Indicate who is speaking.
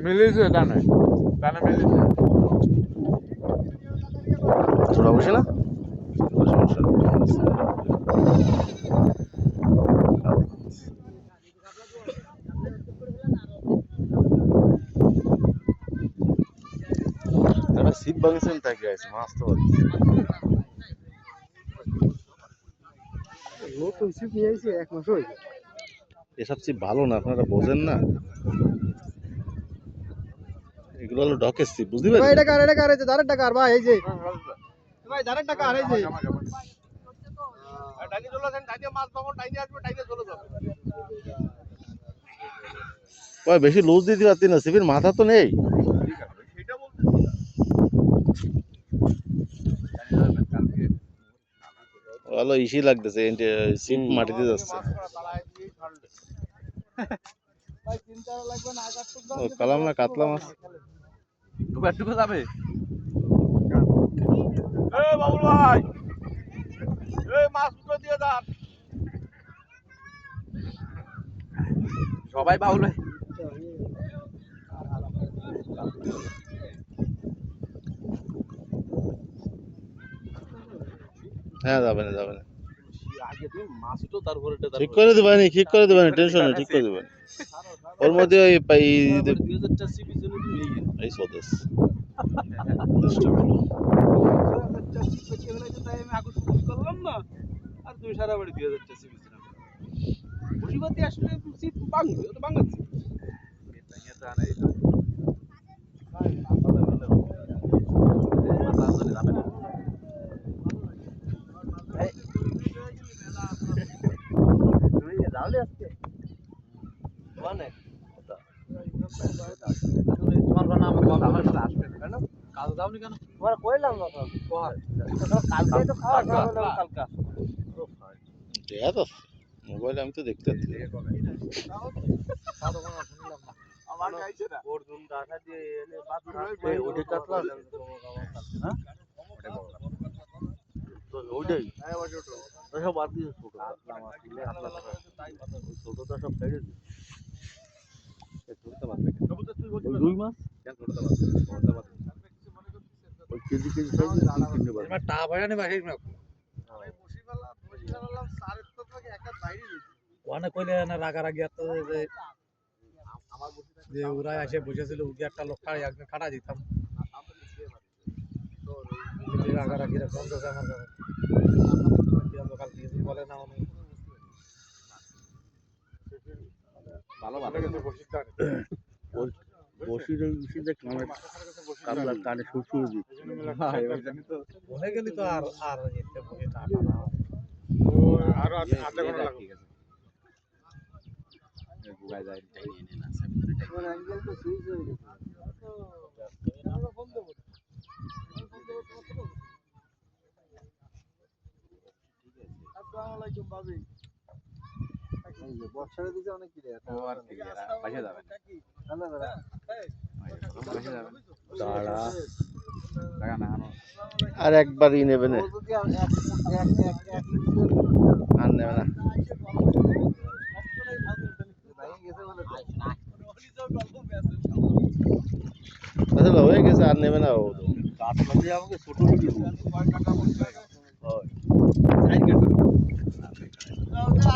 Speaker 1: মিলিছে ডানে ডানে মিলিছে
Speaker 2: ছোটা বসে না সিপ বাগেছেন তাকে আছে মাছ তো
Speaker 3: নতুন সিপ নিয়ে এসে 1 মাস হয়ে গেছে।
Speaker 2: এসব সিপ ভালো না আপনারা বোঝেন না এগুলো হলো ডকের সিপ বুঝতে
Speaker 3: ভাই
Speaker 2: পারছেন
Speaker 3: এটা কার এই যে ধারের টাকা ভাই এই যে ভাই ধারের টাকা এই যে
Speaker 1: ডাইনে চলে যান ডাইনে মাছ পাবো ডাইনে আসবে ডাইনে চলে যাবে
Speaker 2: ভাই বেশি লুজ দিতে পারতি না সিপের মাথা তো নেই
Speaker 1: সেটা বলতেছি
Speaker 2: ভালো ইসি লাগতেছে সিপ মাটিতে যাচ্ছে
Speaker 3: ভাই চিন্তা লাগবে না আগার তো
Speaker 2: ও কালাম না কাতলা মাছ
Speaker 1: টুকু যাবে এ বাবুল ভাই এই মাছ দুটো দিয়ে দাও সবাই বাবুল ভাই
Speaker 2: হ্যাঁ যাবে না
Speaker 1: আগে তুমি মাছ তো তারপরে
Speaker 2: ঠিক করে দিবানি টেনশন নেই ঠিক করে দিবানি ওর মধ্যে ওই
Speaker 1: 2000 টা সিপি জন্য তুমি
Speaker 2: এই সদেশ
Speaker 1: আমি আগে শুরু করলাম না আর তুমি সারা বাড়ি 2000 টা সিপি ছিল বসিবাতি আসলে সিপ বাংলা তো বাংলা সিপ এটা জানা এটা
Speaker 2: মোবাইলে আমি তো দেখতে পাচ্ছি রুই মাছ কেজি
Speaker 1: টা ভাড়া নেবা সেই ওখানে কইলে না রাগারাগি এত যে ওরা এসে বসেছিল ওকে একটা লোক একদিন কাটা দিতাম রাগারাগি বন্ধ আছে আমার কাছে বলে না ভালো ভালো কিন্তু
Speaker 2: বসির কানে সুর
Speaker 1: মনে গেলি তো আর
Speaker 3: আরো আধা ঘন্টা লাগবে
Speaker 2: গুগায় যায়
Speaker 3: অ্যাঙ্গেল তো সুইচ হয়ে গেছে আসসালামু আলাইকুম বাবি বর্ষার দিকে অনেক কি রে
Speaker 1: আর কি বাসা যাবে
Speaker 3: না না
Speaker 1: বাসা যাবে
Speaker 2: দাঁড়া
Speaker 1: লাগা না
Speaker 2: আর একবারই নেবে না আর নেবে না আসলে হয়ে গেছে আর নেবে না ও
Speaker 1: কাঠ লাগিয়ে আমাকে ছোট ভিডিও